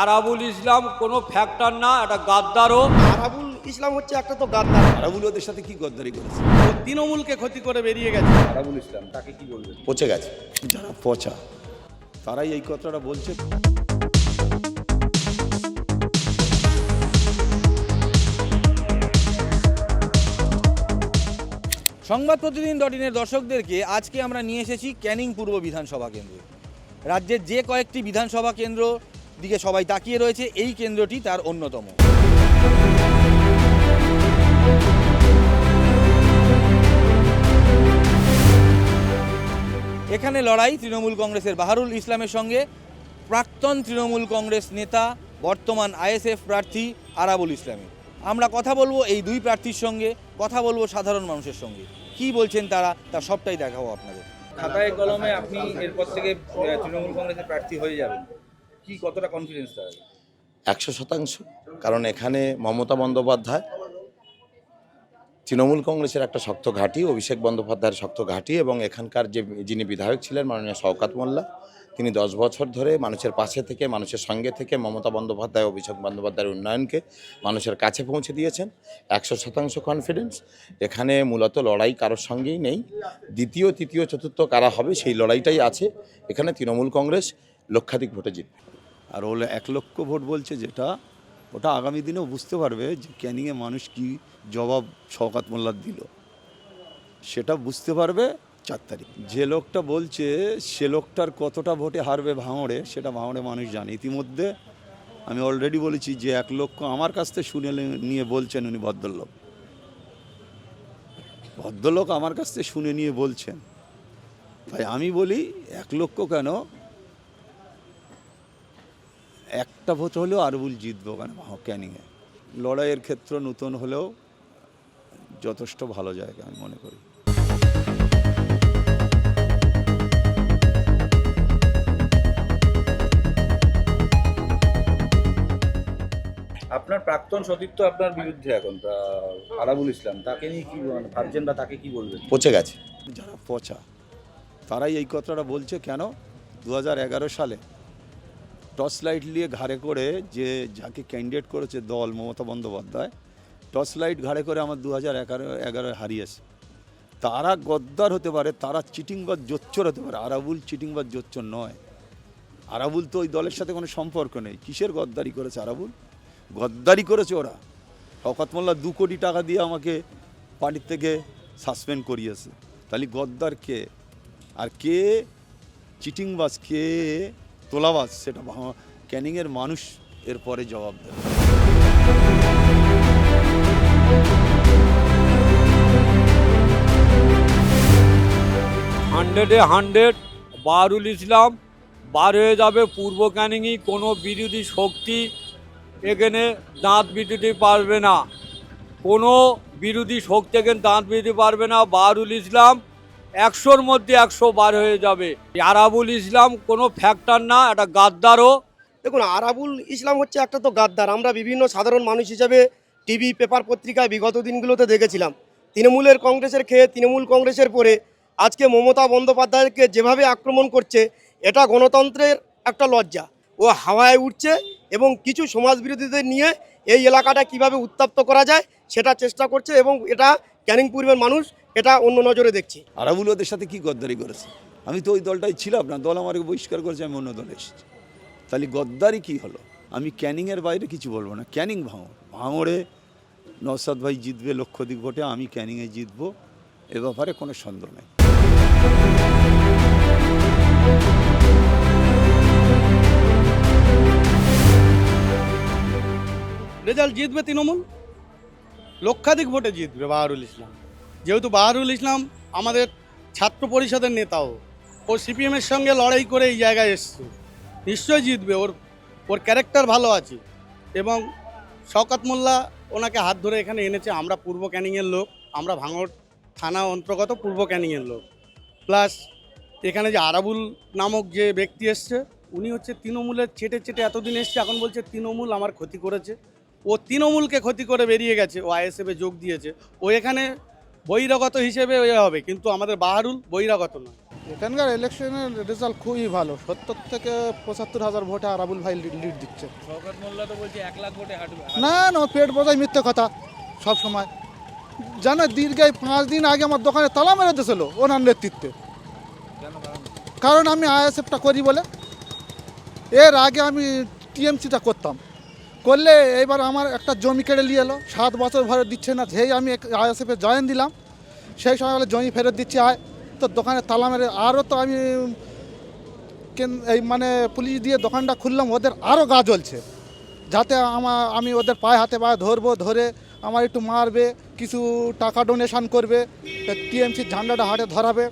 আরাবুল ইসলাম কোনো ফ্যাক্টর না, এটা গাদ্দারও। আরাবুল ইসলাম হচ্ছে একটা তো গাদ্দার। আরাবুল ওদের সাথে কি গদ্দারি করেছে? ও তৃণমূলকে ক্ষতি করে বেরিয়ে গেছে। আরাবুল ইসলাম তাকে কি বলবেন? পচে গেছে। যারা পচা তারাই এই কথাটা বলছে। সংবাদ প্রতিদিন ডটিনের দর্শকদেরকে আজকে আমরা নিয়ে এসেছি ক্যানিং পূর্ব বিধানসভা কেন্দ্রে। রাজ্যের যে কয়েকটি বিধানসভা কেন্দ্র দিকে সবাই তাকিয়ে রয়েছে, এই কেন্দ্রটি তার অন্যতম। এখানে লড়াই তৃণমূল কংগ্রেসের বাহারুল ইসলামের সঙ্গে প্রাক্তন তৃণমূল কংগ্রেস নেতা, বর্তমান আইএসএফ প্রার্থী আরাবুল ইসলামের। আমরা কথা বলবো এই দুই প্রার্থীর সঙ্গে, কথা বলবো সাধারণ মানুষের সঙ্গে, কি বলছেন তারা, তার সবটাই দেখাবো আপনাদের। খাতায় কলমে আপনি এরপর থেকে তৃণমূল কংগ্রেসের প্রার্থী হয়ে যাবেন, কি কতটা কনফিডেন্স তার? 100%। কারণ এখানে মমতা বন্দ্যোপাধ্যায় তৃণমূল কংগ্রেসের একটা শক্ত ঘাঁটি, অভিষেক বন্দ্যোপাধ্যায়ের শক্ত ঘাঁটি, এবং এখানকার যিনি বিধায়ক ছিলেন মাননীয় শওকত মোল্লা, তিনি 10 বছর ধরে মানুষের পাশে থেকে, মানুষের সঙ্গে থেকে মমতা বন্দ্যোপাধ্যায়, অভিষেক বন্দ্যোপাধ্যায়ের উন্নয়নকে মানুষের কাছে পৌঁছে দিয়েছেন। 100% কনফিডেন্স। এখানে মূলত লড়াই কারোর সঙ্গেই নেই। দ্বিতীয়, তৃতীয়, চতুর্থ কারা হবে সেই লড়াইটাই আছে। এখানে তৃণমূল কংগ্রেস লক্ষাধিক ভোটে জিতবে। আর ওরা 1 লক্ষ ভোট বলছে, যেটা ওটা আগামী দিনেও বুঝতে পারবে যে ক্যানিংয়ে মানুষ কি জবাব শওকত মোল্লার দিল, সেটা বুঝতে পারবে 4 তারিখ। যে লোকটা বলছে সে লোকটার কতটা ভোটে হারবে ভাঙড়ে, সেটা ভাঙড়ে মানুষ জানে। ইতিমধ্যে আমি অলরেডি বলেছি যে 1 লক্ষ আমার কাছ থেকে শুনে নিয়ে বলছেন, উনি ভদ্রলোক আমার কাছ থেকে শুনে নিয়ে বলছেন। তাই আমি বলি 1 লক্ষ কেন, একটা ভোট হলেও আরাবুল জিতবো কেন ক্যানিংয়ে। লড়াইয়ের ক্ষেত্র নতুন হলেও যথেষ্ট ভালো জায়গা আমি মনে করি। আপনার প্রাক্তন সতীর্থ আপনার বিরুদ্ধে এখন আরাবুল ইসলাম, তাকে নিয়ে কি ভাবছেন বা তাকে কি বলবেন? পচে গেছে। যারা পচা তারাই এই কথাটা বলছে। কেন 2011 সালে টর্চ লাইট নিয়ে ঘাড়ে করে যাকে ক্যান্ডিডেট করেছে দল মমতা বন্দ্যোপাধ্যায়, টর্চ লাইট ঘাড়ে করে আমার 2011 হারিয়েছে। তারা গদ্দার হতে পারে, তারা চিটিংবাজ জোচ্চর হতে পারে, আরাবুল চিটিংবাজ জোচ্চর নয়। আরাবুল তো ওই দলের সাথে কোনো সম্পর্ক নেই। কিসের গদ্দারি করেছে আরাবুল? গদ্দারি করেছে ওরা। শওকত মোল্লা 2 কোটি টাকা দিয়ে আমাকে পার্টির থেকে সাসপেন্ড করিয়েছে। তাহলে গদ্দার কে, আর কে চিটিংবাজ, কে তোলাবাজ, সেটা ক্যানিংয়ের মানুষ এরপরে জবাব দেবে। হান্ড্রেডে 100 বাহারুল ইসলাম বার হয়ে যাবে। পূর্ব ক্যানিংই কোনো বিরোধী শক্তি এখানে দাঁত বিটুতে পারবে না। কোনো বিরোধী শক্তি এখানে দাঁত বিটুতে পারবে না। বাহারুল ইসলাম 100-র মধ্যে 100 বার হয়ে যাবে। আরাবুল ইসলাম কোনো ফ্যাক্টর না, এটা গাদ্দারও। দেখুন, আরাবুল ইসলাম হচ্ছে একটা তো গাদ্দার। আমরা বিভিন্ন সাধারণ মানুষ হিসেবে টিভি, পেপার, পত্রিকায় বিগত দিনগুলোতে দেখেছিলাম তৃণমূলের কংগ্রেসের খেয়ে তৃণমূল কংগ্রেসের পরে আজকে মমতা বন্দ্যোপাধ্যায়কে যেভাবে আক্রমণ করছে, এটা গণতন্ত্রের একটা লজ্জা। ও হাওয়ায় উঠছে এবং কিছু সমাজবিরোধীদের নিয়ে এই এলাকাটা কিভাবে উত্তপ্ত করা যায় সেটা চেষ্টা করছে, এবং এটা ক্যানিং পূর্বের মানুষ এটা অন্য নজরে দেখছে। আরাবুল ওদের সাথে কি গদ্দারি করেছে? আমি তো ওই দলটাই ছিলাম না, দল আমাকে বহিষ্কার করেছে, আমি অন্য দলে এসেছি। তাহলে গদ্দারি কি হলো? আমি ক্যানিংয়ের বাইরে কিছু বলবো না। ক্যানিং ভাঙড়ে নওশাদ ভাই জিতবে লক্ষাধিক ভোটে, আমি ক্যানিংয়ে জিতবো, এ ব্যাপারে কোনো সন্দেহ নেই। রেজাল্ট জিতবে তৃণমূল, লক্ষাধিক ভোটে জিতবে বাহারুল ইসলাম। যেহেতু বাহারুল ইসলাম আমাদের ছাত্র পরিষদের নেতাও, ও সিপিএমের সঙ্গে লড়াই করে এই জায়গায় এসছে, নিশ্চয়ই জিতবে। ওর ক্যারেক্টার ভালো আছে, এবং শওকত মোল্লা ওনাকে হাত ধরে এখানে এনেছে। আমরা পূর্ব ক্যানিংয়ের লোক, আমরা ভাঙড় থানা অন্তর্গত পূর্ব ক্যানিংয়ের লোক। প্লাস এখানে যে আরাবুল নামক যে ব্যক্তি এসছে, উনি হচ্ছে তৃণমূলের চেটে এতদিন এসছে, এখন বলছে তৃণমূল আমার ক্ষতি করেছে। ও তৃণমূলকে ক্ষতি করে বেরিয়ে গেছে, ও আইএসএফে যোগ দিয়েছে। ও এখানে বহিরাগত হিসেবে হবে, কিন্তু আমাদের বাহারুল বহিরাগত নয়। এখানকার ইলেকশনের রেজাল্ট খুবই ভালো, 70 থেকে 75,000 ভোটে আরাবুল ভাই লিড দিচ্ছে। শওকত মোল্লা তো বলছে 1 লাখ ভোটে হাঁটবে। না না, পেট বোঝাই মিথ্যে কথা সব সময়। জানো দীর্ঘায় 5 দিন আগে আমার দোকানে তালা মেরে দিয়েছিল ওনার নেতৃত্বে, কারণ আমি আইএসএফটা করি বলে। এর আগে আমি টিএমসিটা করতাম, করলে এবার আমার একটা জমি কেড়ে নিয়ে এলো, 7 বছর ভরে দিচ্ছে না। যেই আমি আইএসএফে জয়েন দিলাম সেই সময় বলে জমি ফেরত দিচ্ছি আয়, তো দোকানে তালা মেরে আরও তো আমি এই মানে পুলিশ দিয়ে দোকানটা খুললাম, ওদের আরও গা জ্বলছে, যাতে আমি ওদের পায়ে হাতে ধরবো, ধরে আমার একটু মারবে, কিছু টাকা ডোনেশন করবে, টিএমসির ঝান্ডাটা হাটে ধরাবে,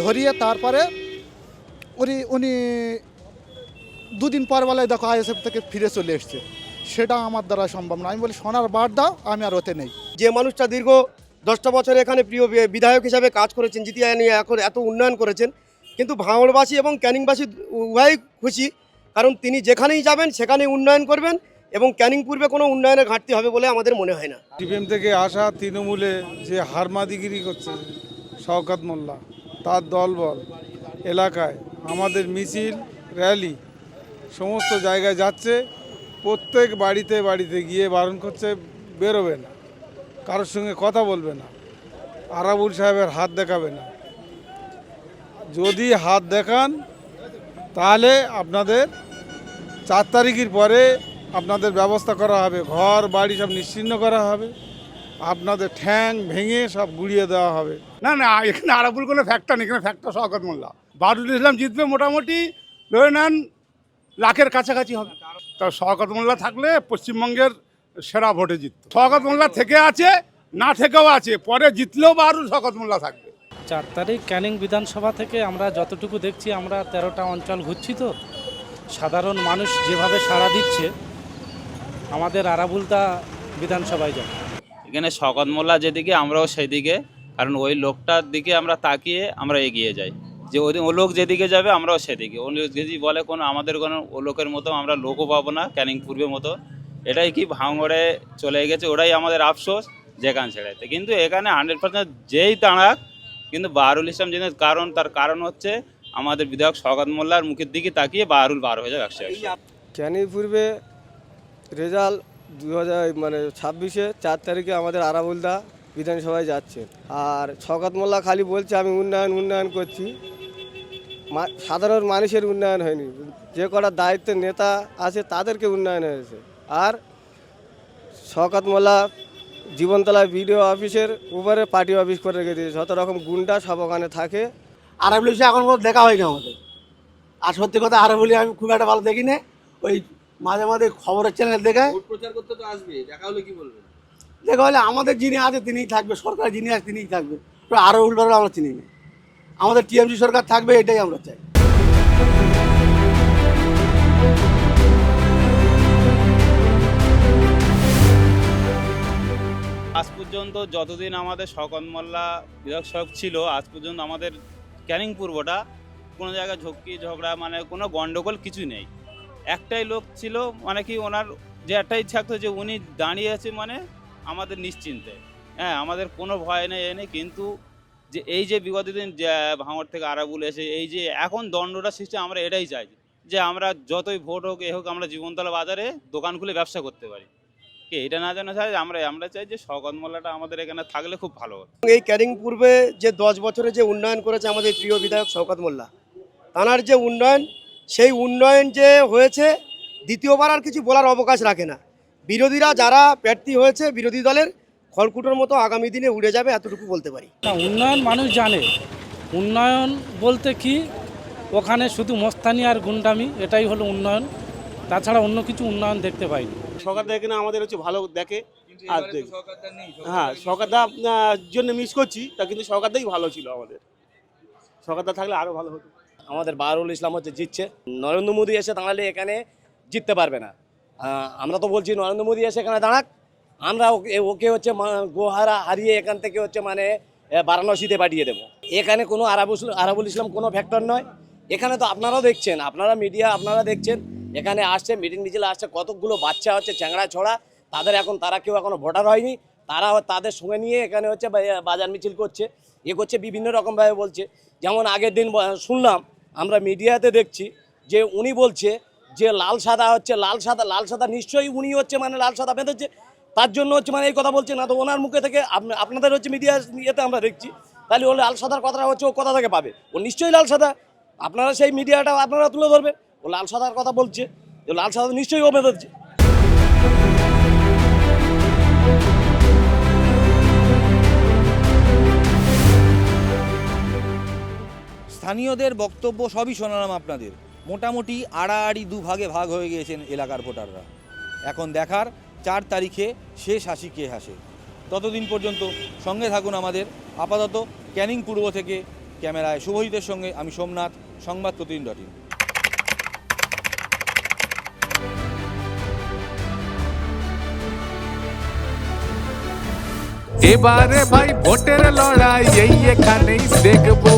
ধরিয়ে তারপরে উনি 2 দিন পর বেলায় দেখো আইএসএফ থেকে ফিরে চলে এসছে। সেটা আমার দ্বারা সম্ভব না। আমি বলি সোনার বার দাও, আমি আর ওতে নেই। যে মানুষটা দীর্ঘ 10টা বছর এখানে প্রিয় বিধায়ক হিসাবে কাজ করেছেন, জিতিয়া নিয়ে এখন এত উন্নয়ন করেছেন, কিন্তু ভাঙড়বাসী এবং ক্যানিংবাসী উভয়ই খুশি, কারণ তিনি যেখানেই যাবেন সেখানেই উন্নয়ন করবেন এবং ক্যানিং পূর্বে কোনো উন্নয়নের ঘাটতি হবে বলে আমাদের মনে হয় না। সিপিএম থেকে আসা তৃণমূলে যে হারমাদিগিরি করছে শওকত মোল্লা, তার দলবল এলাকায় আমাদের মিছিল র্যালি সমস্ত জায়গায় যাচ্ছে, প্রত্যেক বাড়িতে বাড়িতে গিয়ে বারণ করছে বেরোবে না, কারোর সঙ্গে কথা বলবে না, আরাবুল সাহেবের হাত দেখাবে না। যদি হাত দেখান তাহলে আপনাদের 4 তারিখের পরে আপনাদের ব্যবস্থা করা হবে, ঘর বাড়ি সব নিশ্চিহ্ন করা হবে, আপনাদের ঠ্যাং ভেঙে সব গুড়িয়ে দেওয়া হবে। না না, এখানে আরাবুল কোনো ফ্যাক্টর নেই, এখানে ফ্যাক্টর শওকত মোল্লা। বাহারুল ইসলাম জিতবে মোটামুটি ধরে নেন লাখের কাছাকাছি হবে। তা শওকত মোল্লা থাকলে পশ্চিমবঙ্গের সেরা ভোটে জিতত। শওকত মোল্লা থেকে আছে, না থেকেও আছে, পরে জিতলেও বাহারুল শওকত মোল্লা থাকবে। 4 তারিখ ক্যানিং বিধানসভা থেকে আমরা যতটুকু দেখছি, আমরা 13টা অঞ্চল ঘুরছি, তো সাধারণ মানুষ যেভাবে সাড়া দিচ্ছে, আমাদের আরাবুলদা বিধানসভায় যায়। এখানে শওকত মোল্লা যেদিকে আমরাও সেদিকে, কারণ ওই লোকটার দিকে আমরা তাকিয়ে আমরা এগিয়ে যাই, যে ও লোক যেদিকে যাবে আমরাও সেদিকে। ও লোক যদি বলে কোনো আমাদের কোনো ও লোকের মতো আমরা লোকও পাবো না ক্যানিং পূর্বের মতো, এটাই কি ভাঙড়ে চলে গেছে, ওটাই আমাদের আফসোস যেখান ছেড়াইতে। কিন্তু এখানে 100% যেই দাঁড়াক, কিন্তু বাহারুল ইসলাম যিনি, তার কারণ হচ্ছে আমাদের বিধায়ক শওকত মোল্লার মুখের দিকে তাকিয়ে বাহারুল বার হয়ে যাবে 100%। ক্যানিং পূর্বে রেজাল্ট 2026-এ 4 তারিখে আমাদের আরাবুলদা বিধানসভায় যাচ্ছে। আর শওকত মোল্লা খালি বলছে আমি উন্নয়ন করছি, সাধারণ মানুষের উন্নয়ন হয়নি। যে কটা দায়িত্বের নেতা আছে তাদেরকে উন্নয়ন হয়েছে। আর শওকত মোল্লা জীবনতলা বিডিও অফিসের উপরে পার্টি অফিস করে রেখে দিয়েছে, যত রকম গুন্ডা সব ওখানে থাকে। আরাবুল ইসলাম এখন পর্যন্ত দেখা হয়নি আমাদের। আর সত্যি কথা, আরাবুল আমি খুব একটা ভালো দেখি না, ওই মাঝে মাঝে খবরের চ্যানেল দেখায়। প্রচার করতে তো আসবে, দেখা হলে কি বলবেন? দেখা হলে আমাদের যিনি আছে তিনিই থাকবে, সরকার যিনি আছে তিনিই থাকবে, আরও উল্টো আমরা চিনি না। আমাদের টিএমসি সরকার থাকবে, এটাই আমরা চাই। আজ পর্যন্ত যতদিন আমাদের শওকত মোল্লা বিধায়ক সাহেব ছিল, আজ পর্যন্ত আমাদের ক্যানিং পূর্বটা কোনো জায়গায় ঝক্কি ঝগড়া মানে কোনো গন্ডগোল কিছু নেই। একটাই লোক ছিল, মানে কি ওনার যে একটা ইচ্ছা থাকতো যে উনি দাঁড়িয়ে আছে মানে আমাদের নিশ্চিন্তে, হ্যাঁ আমাদের কোনো ভয় নেই নেই। কিন্তু যে এই যে বিগত দিন যে ভাঙড় থেকে আরাবুল এসে এই যে এখন দণ্ডটা সৃষ্টি, আমরা এটাই চাই যে আমরা যতই ভোট হোক এ হোক, আমরা জীবনতলা বাজারে দোকান খুলে ব্যবসা করতে পারি। কি এটা না জানা চাই, আমরা চাই যে শওকত মোল্লাটা আমাদের এখানে থাকলে খুব ভালো হতো। এই ক্যানিং পূর্বে যে 10 বছরে যে উন্নয়ন করেছে আমাদের প্রিয় বিধায়ক শওকত মোল্লা, তাঁর যে উন্নয়ন, সেই উন্নয়ন যে হয়েছে দ্বিতীয়বার আর কিছু বলার অবকাশ রাখে না। বিরোধীরা যারা প্রার্থী হয়েছে বিরোধী দলের খড়কুটোর মতো আগামী দিনে উড়ে যাবে, এতটুকু বলতে পারি। উন্নয়ন মানুষ জানে, উন্নয়ন বলতে কি ওখানে শুধু মস্তানি আর গুন্ডামি, এটাই হলো উন্নয়ন, তাছাড়া অন্য কিছু উন্নয়ন দেখতে পাইনি। সরকারদা এখানে আমাদের হচ্ছে ভালো দেখে, আর হ্যাঁ সরকারদা জন্য মিস করছি, তা কিন্তু সরকারদাই ভালো ছিল আমাদের। সরকারদা থাকলে আরও ভালো হতো। আমাদের বাহারুল ইসলাম হচ্ছে জিতছে, নরেন্দ্র মোদী এসে দাঁড়ালে এখানে জিততে পারবে না। আমরা তো বলছি নরেন্দ্র মোদী এসে এখানে দাঁড়াক, আমরা ওকে হচ্ছে গোহারা হারিয়ে এখান থেকে হচ্ছে মানে বারাণসীতে পাঠিয়ে দেবো। এখানে কোনো আরাবুল ইসলাম কোনো ফ্যাক্টর নয়। এখানে তো আপনারাও দেখছেন, আপনারা মিডিয়া আপনারা দেখছেন, এখানে আসছে মিটিং মিছিলে আসছে, কতগুলো বাচ্চা হচ্ছে চ্যাংড়া ছড়া, তারা কেউ এখনো ভোটার হয়নি, তারা তাদের সঙ্গে নিয়ে এখানে হচ্ছে বাজার মিছিল করছে, করছে বিভিন্ন রকমভাবে বলছে। যেমন আগের দিন শুনলাম, আমরা মিডিয়াতে দেখছি যে উনি বলছে যে লাল সাদা হচ্ছে, লাল সাদা নিশ্চয়ই উনি হচ্ছে মানে লাল সাদা বেঁধেছে, তার জন্য হচ্ছে মানে এই কথা বলছে না তো ওনার মুখে থেকে আপনাদের হচ্ছে মিডিয়া ইয়েতে আমরা দেখছি, তাহলে ও লাল সাদার কথাটা হচ্ছে ও কোথা থেকে পাবে? ও নিশ্চয়ই লাল সাদা, আপনারা সেই মিডিয়াটা আপনারা তুলে ধরবেন, ও লাল সাদার কথা বলছে, তো লাল সাদা নিশ্চয়ই ও বেঁধেছে। স্থানীয়দের বক্তব্য সবই শোনালাম আপনাদের। মোটামুটি আড়াআড়ি দুভাগে ভাগ হয়ে গিয়েছেন এলাকার ভোটাররা। এখন দেখার 4 তারিখে শেষ হাসি কে হাসে। ততদিন পর্যন্ত সঙ্গে থাকুন আমাদের। আপাতত ক্যানিং পূর্ব থেকে ক্যামেরায় শুভজিতের সঙ্গে আমি সোমনাথ, সংবাদ প্রতিদিন.in। এবারে ভাই ভোটের লড়াই এই এখানেই দেখবো।